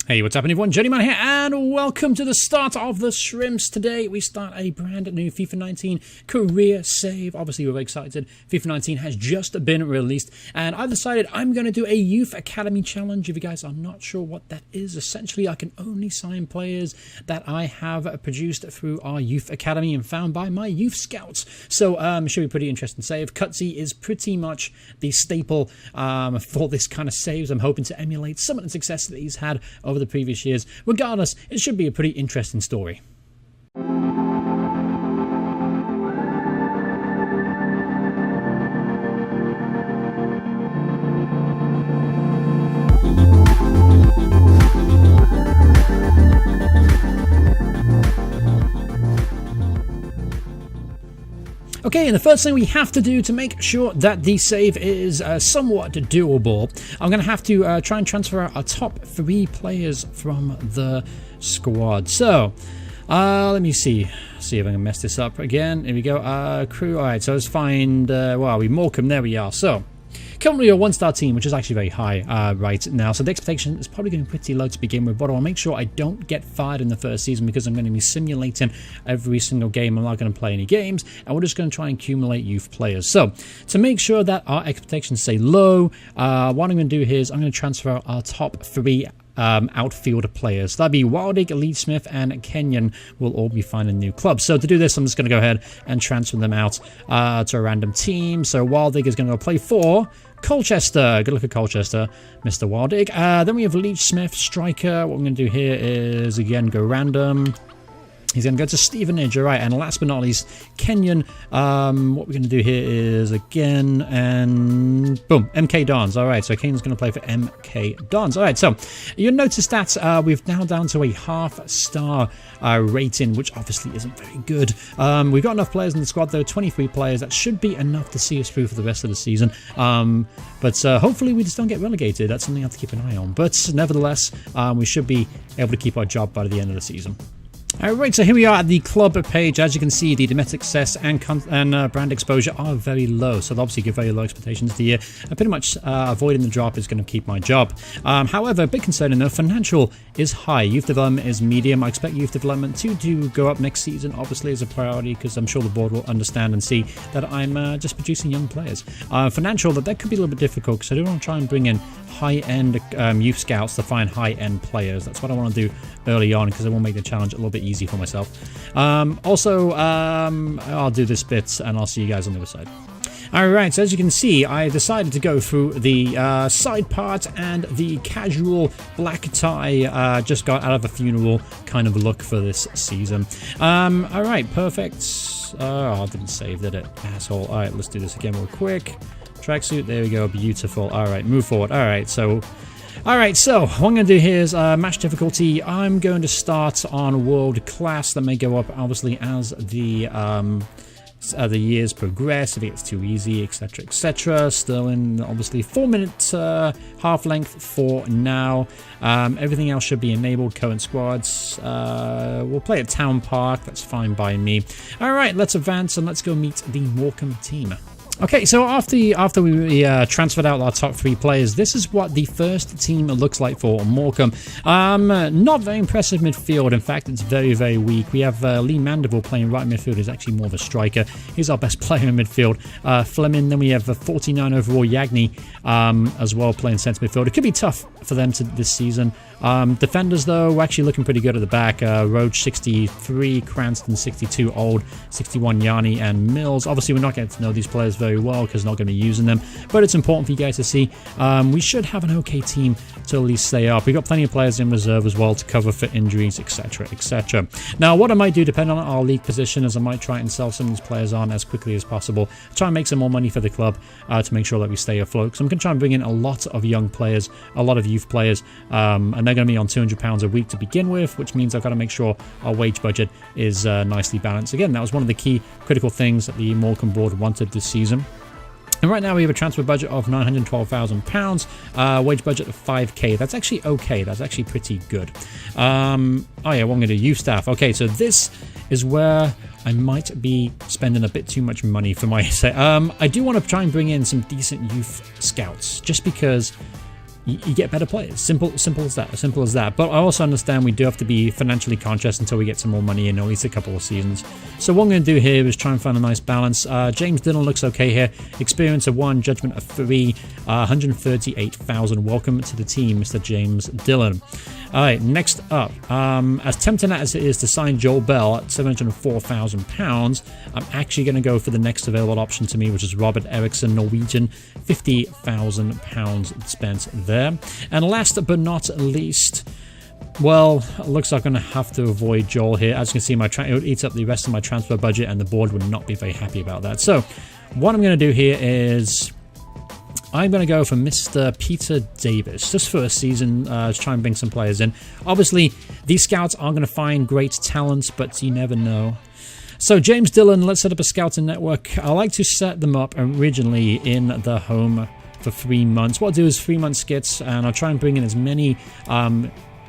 Hey, what's happening everyone? Johnny Man here, and welcome to the start of the Shrimps. Today we start a brand new FIFA 19 career save. Obviously we're very excited. FIFA 19 has just been released, and I've decided I'm going to do a Youth Academy challenge. If you guys are not sure what that is, essentially I can only sign players that I have produced through our Youth Academy and found by my Youth Scouts. So should be a pretty interesting save. Cutsy is pretty much the staple for this kind of saves. I'm hoping to emulate some of the success that he's had over the previous years. Regardless, it should be a pretty interesting story. Okay, and the first thing we have to do to make sure that the save is somewhat doable, I'm going to have to try and transfer our top 3 players from the squad. So, let me see if I can mess this up again. Here we go. Crew. All right, so let's find, Morecambe. There we are. So, currently a 1-star team, which is actually very high right now. So the expectation is probably going to be pretty low to begin with, but I want to make sure I don't get fired in the first season because I'm going to be simulating every single game. I'm not going to play any games, and we're just going to try and accumulate youth players. So to make sure that our expectations stay low, what I'm going to do here is I'm going to transfer our top 3 outfield players. That'd be Wildig, Lee Smith, and Kenyon will all be finding new clubs. So to do this, I'm just going to go ahead and transfer them out to a random team. So Wildig is going to go play for Colchester. Good luck at Colchester, Mr. Wildig. Then we have Lee Smith, striker. What we're going to do here is, again, go random. He's going to go to Stevenage, all right. And last but not least, Kenyon. What we're going to do here is, again, and boom, MK Dons. All right, so Kenyon's going to play for MK Dons. All right, so you'll notice that we've now down to a half-star rating, which obviously isn't very good. We've got enough players in the squad, though, 23 players. That should be enough to see us through for the rest of the season. But hopefully we just don't get relegated. That's something I have to keep an eye on. But nevertheless, we should be able to keep our job by the end of the season. Alright, so here we are at the club page. As you can see, the domestic success and brand exposure are very low, so obviously give very low expectations the year. Pretty much avoiding the drop is going to keep my job. However, a bit concerning though, financial is high, youth development is medium. I expect youth development to go up next season, obviously as a priority, because I'm sure the board will understand and see that I'm just producing young players. Financial, that could be a little bit difficult, because I do want to try and bring in high-end youth scouts to find high-end players. That's what I want to do early on, because I will make the challenge a little bit easy for myself. I'll do this bit and I'll see you guys on the other side. Alright, so as you can see, I decided to go through the side part and the casual black tie, just got out of a funeral kind of look for this season. Alright, perfect. I didn't save, did it? Asshole. Alright, let's do this again real quick. Tracksuit, there we go, beautiful. Alright, move forward. Alright, so what I'm going to do here is match difficulty. I'm going to start on world class. That may go up, obviously, as the years progress, if it gets too easy, etc., etc. Still in, obviously, 4-minute half length for now. Everything else should be enabled. Current squads. We'll play at Town Park. That's fine by me. All right, let's advance and let's go meet the Morecambe team. Okay, so after we transferred out our top 3 players, this is what the first team looks like for Morecambe. Not very impressive midfield. In fact, it's very, very weak. We have Lee Mandeville playing right midfield. He's actually more of a striker. He's our best player in midfield. Fleming, then we have 49 overall Yagni as well playing centre midfield. It could be tough for them this season. Defenders, though, we're actually looking pretty good at the back. Roach 63, Cranston 62, Old 61, Yanni, and Mills. Obviously, we're not getting to know these players very well because we're not going to be using them, but it's important for you guys to see. We should have an okay team to at least stay up. We've got plenty of players in reserve as well to cover for injuries, etc., etc. Now, what I might do, depending on our league position, is I might try and sell some of these players on as quickly as possible, try and make some more money for the club to make sure that we stay afloat. So I'm going to try and bring in a lot of young players, a lot of youth players, and they're going to be on £200 a week to begin with, which means I've got to make sure our wage budget is nicely balanced. Again, that was one of the key critical things that the Morecambe board wanted this season. And right now we have a transfer budget of £912,000, wage budget of 5k. That's actually okay. That's actually pretty good. Oh yeah, what I'm going to do, youth staff. Okay, so this is where I might be spending a bit too much money for my I do want to try and bring in some decent youth scouts, just because you get better players. Simple as that. Simple as that. But I also understand we do have to be financially conscious until we get some more money in, at least a couple of seasons. So what I'm going to do here is try and find a nice balance. James Dillon looks okay here. Experience of 1, judgment of 3, 138,000. Welcome to the team, Mr. James Dillon. Alright, next up. As tempting as it is to sign Joel Bell at £704,000, I'm actually going to go for the next available option to me, which is Robert Erikson, Norwegian, £50,000 spent there. And last but not least, well, it looks like I'm going to have to avoid Joel here. As you can see, it would eat up the rest of my transfer budget, and the board would not be very happy about that. So, what I'm going to do here is I'm going to go for Mr. Peter Davis, just for a season, to try and bring some players in. Obviously, these scouts are going to find great talents, but you never know. So, James Dillon, let's set up a scouting network. I like to set them up originally in the home for 3 months. What I'll do is 3-month skits, and I'll try and bring in as many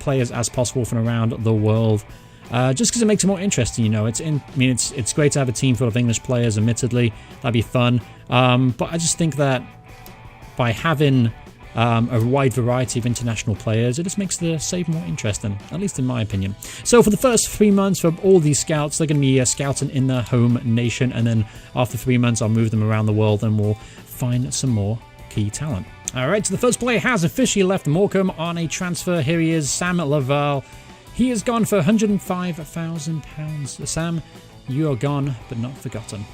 players as possible from around the world. Just because it makes it more interesting, you know. It's great to have a team full of English players, admittedly. That'd be fun. But I just think that by having a wide variety of international players, it just makes the save more interesting, at least in my opinion. So for the first 3 months for all these scouts, they're going to be scouting in their home nation, and then after 3 months I'll move them around the world and we'll find some more key talent. Alright, so the first player has officially left Morecambe on a transfer. Here he is, Sammy Laval. He has gone for £105,000. Sam, you are gone, but not forgotten.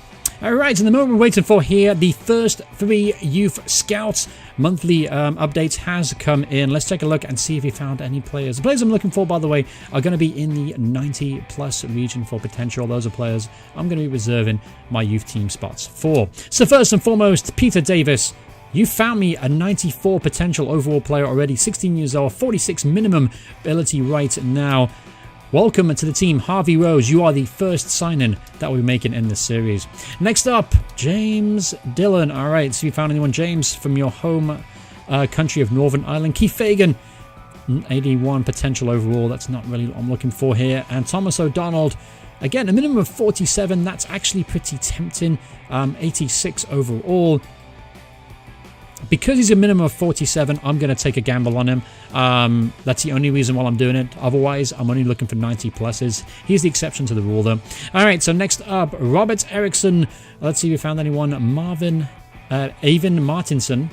Alright, and the moment we're waiting for here, the first 3 youth scouts monthly updates has come in. Let's take a look and see if we found any players. The players I'm looking for, by the way, are going to be in the 90 plus region for potential. Those are players I'm going to be reserving my youth team spots for. So first and foremost, Peter Davis. You found me a 94 potential overall player already, 16 years old, 46 minimum ability right now. Welcome to the team, Harvey Rose. You are the first signing that we'll be making in this series. Next up, James Dillon. All right, so you found anyone, James, from your home country of Northern Ireland. Keith Fagan, 81 potential overall. That's not really what I'm looking for here. And Thomas O'Donnell, again, a minimum of 47. That's actually pretty tempting. 86 overall. Because he's a minimum of 47, I'm going to take a gamble on him. That's the only reason why I'm doing it. Otherwise, I'm only looking for 90 pluses. He's the exception to the rule, though. All right, so next up, Robert Erikson. Let's see if we found anyone. Avin Martinson.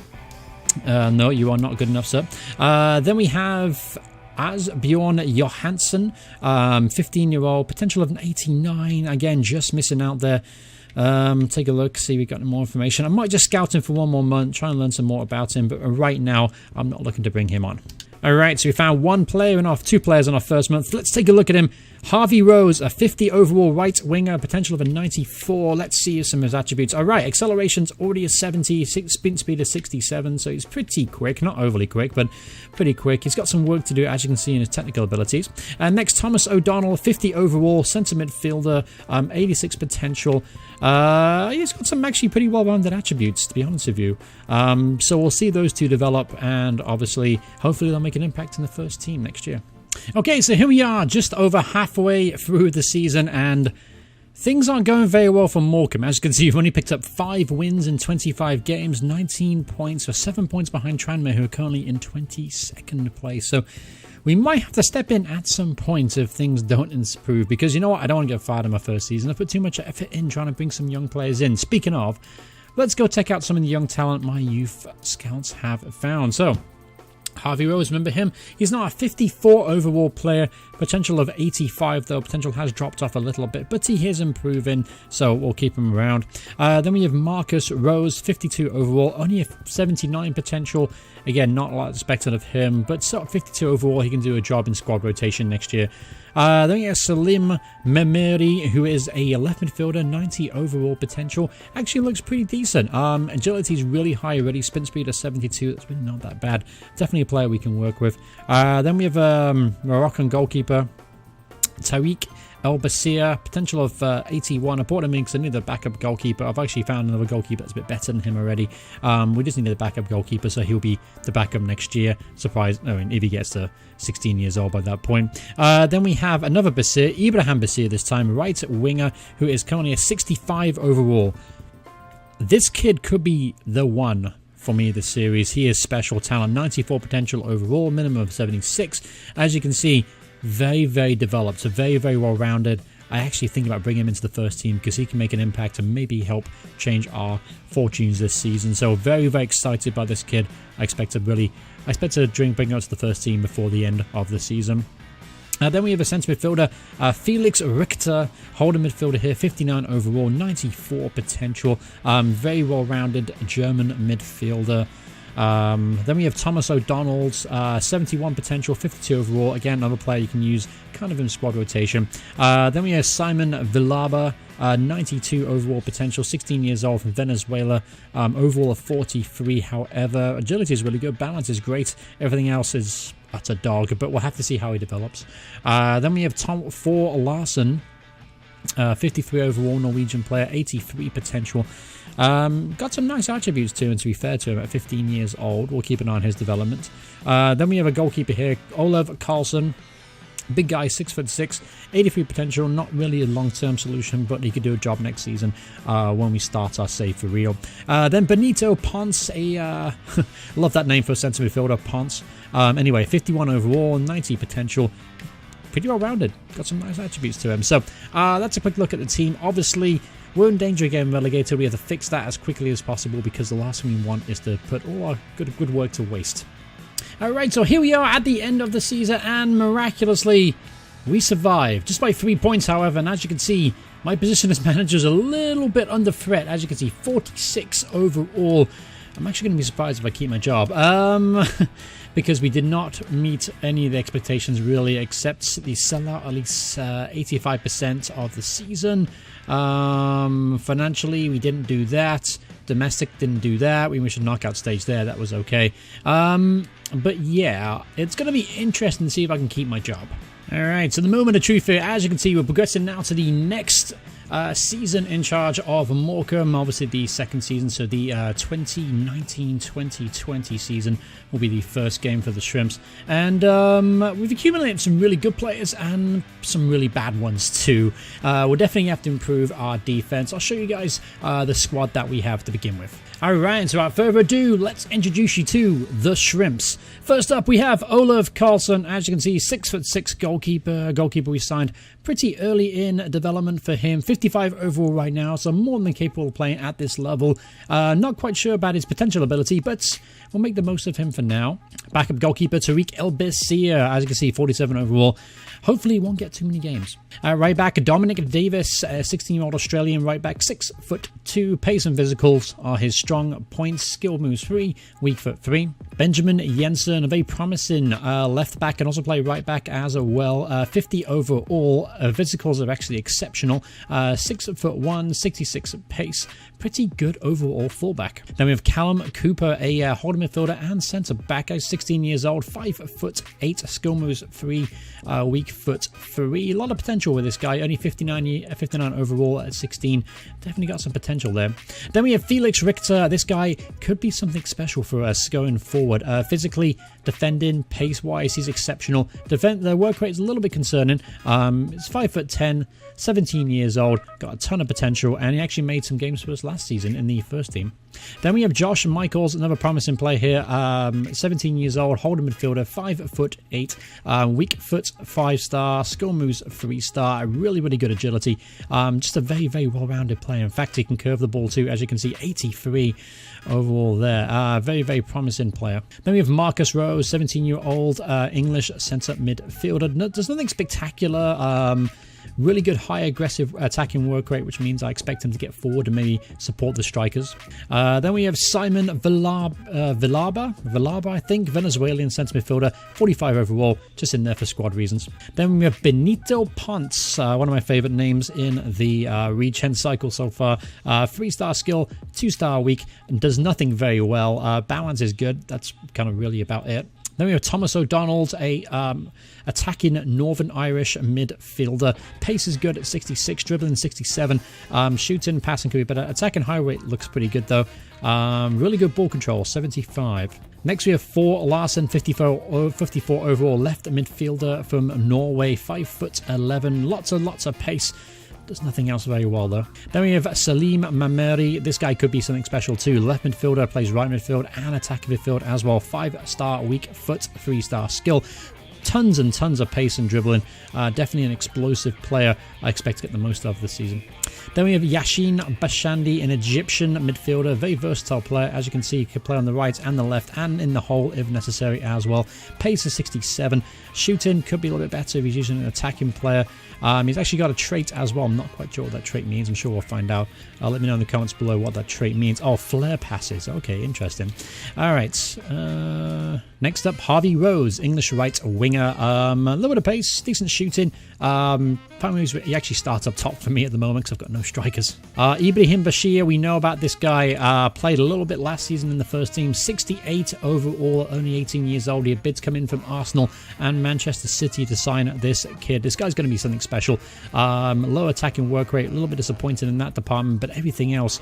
No, you are not good enough, sir. Then we have Asbjorn Johansson, 15-year-old, potential of an 89. Again, just missing out there. Take a look, see if we got any more information. I might just scout him for 1 more month, try and learn some more about him, but right now I'm not looking to bring him on. Alright, so we found 2 players in our first month. Let's take a look at him. Harvey Rose, a 50 overall right winger, potential of a 94. Let's see some of his attributes. Alright, acceleration's already a 70, sprint speed is 67, so he's pretty quick. Not overly quick, but pretty quick. He's got some work to do, as you can see in his technical abilities. And next, Thomas O'Donnell, 50 overall, centre midfielder, 86 potential. He's got some actually pretty well-rounded attributes, to be honest with you. So we'll see those two develop, and obviously, hopefully they'll make an impact in the first team next year. Okay, so here we are, just over halfway through the season, and things aren't going very well for Morecambe. As you can see, we've only picked up 5 wins in 25 games, 19 points, or 7 points behind Tranmere, who are currently in 22nd place. So we might have to step in at some point if things don't improve, because you know what, I don't want to get fired in my first season. I put too much effort in trying to bring some young players in. Speaking of, let's go check out some of the young talent my youth scouts have found. So Harvey Rose, remember him? He's now a 54 overall player, potential of 85 though. Potential has dropped off a little bit, but he is improving, so we'll keep him around. Then we have Marcus Rose, 52 overall, only a 79 potential. Again, not a lot expected of him, but sort of 52 overall. He can do a job in squad rotation next year. Then we have Salim Memeri, who is a left midfielder, 90 overall potential. Actually looks pretty decent. Agility is really high already. Sprint speed of 72. That's really not that bad. Definitely a player we can work with. Then we have Moroccan goalkeeper Toeic Al Bashir, potential of 81. I brought him in because I need a backup goalkeeper. I've actually found another goalkeeper that's a bit better than him already. We just need a backup goalkeeper, so he'll be the backup next year. Surprise! I mean, if he gets to 16 years old by that point. Then we have another Bashir, Ibrahim Bashir this time, right winger, who is currently a 65 overall. This kid could be the one for me this series. He is special talent, 94 potential overall, minimum of 76. As you can see, very, very developed, so very, very well-rounded. I actually think about bringing him into the first team because he can make an impact and maybe help change our fortunes this season. So very, very excited by this kid. I expect to bring him out to the first team before the end of the season. Then we have a centre midfielder, Felix Richter, holding midfielder here, 59 overall, 94 potential, very well-rounded German midfielder. Then we have Thomas O'Donnell, 71 potential, 52 overall. Again, another player you can use kind of in squad rotation. Then we have Simon Vallabha, 92 overall potential, 16 years old from Venezuela. Overall of 43, however. Agility is really good, balance is great. Everything else is utter dog, but we'll have to see how he develops. Then we have Tom Larsen, 53 overall, Norwegian player, 83 potential. Got some nice attributes to him, to be fair to him, at 15 years old. We'll keep an eye on his development. Then we have a goalkeeper here, Olaf Carlsen. Big guy, 6'6", 83 potential, not really a long-term solution, but he could do a job next season when we start our save for real. Then Benito Ponce, love that name for a centre midfielder, Ponce. Anyway, 51 overall, 90 potential. Pretty well-rounded. Got some nice attributes to him. So that's a quick look at the team. Obviously, we're in danger of getting relegated. We have to fix that as quickly as possible because the last thing we want is to put all our good work to waste. Alright, so here we are at the end of the season, and miraculously, we survived. Just by 3 points, however, and as you can see, my position as manager is a little bit under threat. As you can see, 46 overall. I'm actually going to be surprised if I keep my job. Because we did not meet any of the expectations, really, except the sellout at least 85% of the season. Financially, we didn't do that. Domestic didn't do that. We reached a knockout stage there. That was okay. But yeah, it's going to be interesting to see if I can keep my job. Alright, so the moment of truth here, as you can see, we're progressing now to the next season in charge of Morecambe, obviously the second season, so the 2019-2020 season will be the first game for the Shrimps, and we've accumulated some really good players and some really bad ones too. We'll definitely have to improve our defense. I'll show you guys the squad that we have to begin with. Alright, so without further ado, let's introduce you to the Shrimps. First up, we have Olaf Carlsen. As you can see, 6'6" goalkeeper we signed pretty early in development for him. 55 overall right now, so more than capable of playing at this level. Not quite sure about his potential ability, but we'll make the most of him for now. Backup goalkeeper Toeic Al Bashir. As you can see, 47 overall. Hopefully he won't get too many games. Right back, Dominic Davis, 16-year-old Australian right back, 6'2". Pace and physicals are his strong points. Skill moves 3, weak foot 3. Benjamin Jensen, a very promising left back, and also play right back as well. 50 overall. Physicals are actually exceptional. 6'1", 66 pace. Pretty good overall fullback. Then we have Callum Cooper, a holding midfielder and centre back. 16 years old, 5'8". Skill moves 3, weak foot 3. A lot of potential with this guy. Only 59 overall at 16. Definitely got some potential there. Then we have Felix Richter. This guy could be something special for us going forward. Physically, defending, pace-wise, he's exceptional. The work rate is a little bit concerning. It's 5'10", 17 years old, got a ton of potential, and he actually made some games for us last season in the first team. Then we have Josh Michaels, another promising player here, 17 years old, holding midfielder, 5'8", weak foot 5-star, skill moves 3-star, really good agility, just a very, very well-rounded player. In fact, he can curve the ball too, as you can see, 83 overall there. Very, very promising player. Then we have Marcus Rose, 17-year-old English centre midfielder. There's nothing spectacular. Really good high aggressive attacking work rate, which means I expect him to get forward and maybe support the strikers. Then we have Simon Vallabha, I think, Venezuelan centre midfielder, 45 overall, just in there for squad reasons. Then we have Benito Ponce, one of my favourite names in the regen cycle so far. 3-star skill, 2-star weak, and does nothing very well. Balance is good, that's kind of really about it. Then we have Thomas O'Donnell, a attacking Northern Irish midfielder. Pace is good at 66, dribbling 67. Shooting, passing could be better. Attacking high rate looks pretty good though. Really good ball control, 75. Next we have Thor Larsen, 54 overall, left midfielder from Norway, 5'11", lots of pace. Does nothing else very well, though. Then we have Salim Mameri. This guy could be something special, too. Left midfielder, plays right midfield and attacking midfield as well. 5-star weak foot, 3-star skill. Tons and tons of pace and dribbling. Definitely an explosive player I expect to get the most of this season. Then we have Yashin Bashandi, an Egyptian midfielder. Very versatile player. As you can see, he can play on the right and the left and in the hole if necessary as well. Pace is 67. Shooting could be a little bit better if he's using an attacking player. He's actually got a trait as well. I'm not quite sure what that trait means. I'm sure we'll find out. Let me know in the comments below what that trait means. Oh, flare passes. Okay, interesting. All right. Next up, Harvey Rose, English right winger. A little bit of pace, decent shooting. He actually starts up top for me at the moment because I've got no strikers. Ibrahim Bashir, we know about this guy. Played a little bit last season in the first team. 68 overall, only 18 years old. He had bids come in from Arsenal and Manchester City to sign this kid. This guy's going to be something special. Low attacking work rate, a little bit disappointed in that department, but everything else,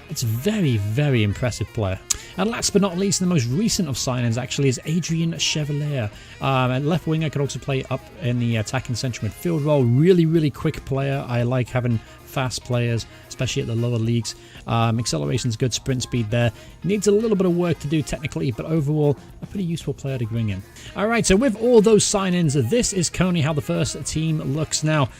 it's very, very impressive player. And last but not least, the most recent of signings actually is Adrian Chevalier. A left winger, could also play up in the attacking central midfield role. Really, really quick player. I like having fast players, especially at the lower leagues. Acceleration's good, sprint speed there. Needs a little bit of work to do technically, but overall, a pretty useful player to bring in. Alright, so with all those sign-ins, this is currently how the first team looks now.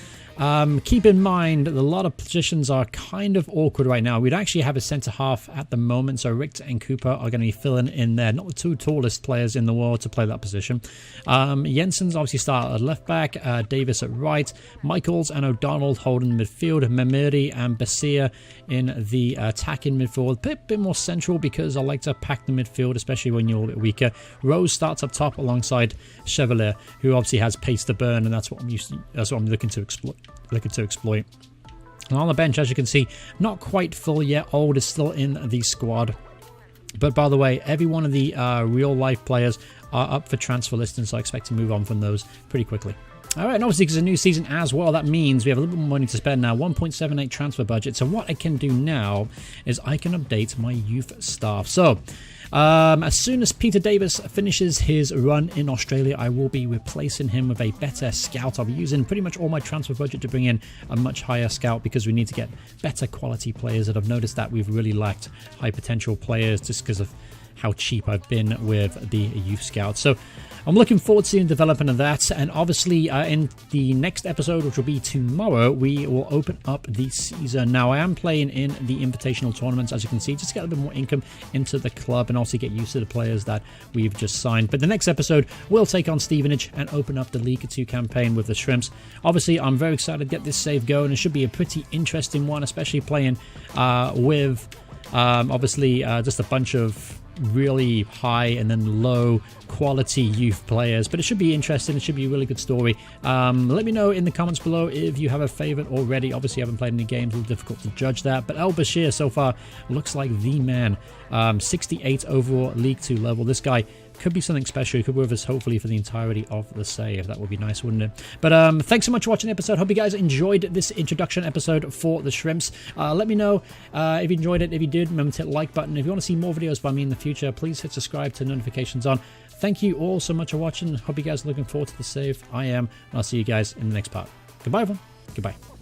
Keep in mind that a lot of positions are kind of awkward right now. We'd actually have a centre-half at the moment, so Richter and Cooper are going to be filling in there. Not the two tallest players in the world to play that position. Jensen's obviously start at left-back, Davis at right, Michaels and O'Donnell holding midfield, Mameri and Bashir in the attacking midfield. A bit more central because I like to pack the midfield, especially when you're a bit weaker. Rose starts up top alongside Chevalier, who obviously has pace to burn, and that's what I'm looking to exploit. And on the bench, as you can see, not quite full yet. Old is still in the squad. But by the way, every one of the real-life players are up for transfer listing, so I expect to move on from those pretty quickly. Alright, and obviously because it's a new season as well, that means we have a little bit more money to spend now, 1.78 transfer budget. So what I can do now is I can update my youth staff. So, as soon as Peter Davis finishes his run in Australia, I will be replacing him with a better scout. I'll be using pretty much all my transfer budget to bring in a much higher scout because we need to get better quality players. And I've noticed that we've really lacked high potential players just because of how cheap I've been with the youth scout. So I'm looking forward to seeing the development of that, and obviously in the next episode, which will be tomorrow, we will open up the season. Now I am playing in the invitational tournaments, as you can see, just to get a bit more income into the club and also get used to the players that we've just signed. But the next episode we'll take on Stevenage and open up the League 2 campaign with the Shrimps. Obviously I'm very excited to get this save going. It should be a pretty interesting one, especially playing with obviously just a bunch of really high and then low quality youth players, but it should be interesting. It should be a really good story. Let me know in the comments below if you have a favorite already. Obviously I haven't played any games, a little difficult to judge that, but Al Bashir so far looks like the man. 68 overall League 2 level. This guy could be something special. He could be with us hopefully for the entirety of the save. That would be nice, wouldn't it? But thanks so much for watching the episode. Hope you guys enjoyed this introduction episode for the Shrimps. Let me know if you enjoyed it. If you did, remember to hit the like button. If you want to see more videos by me in the future, please hit subscribe, turn notifications on. Thank you all so much for watching. Hope you guys are looking forward to the save. I am, and I'll see you guys in the next part. Goodbye, everyone. Goodbye.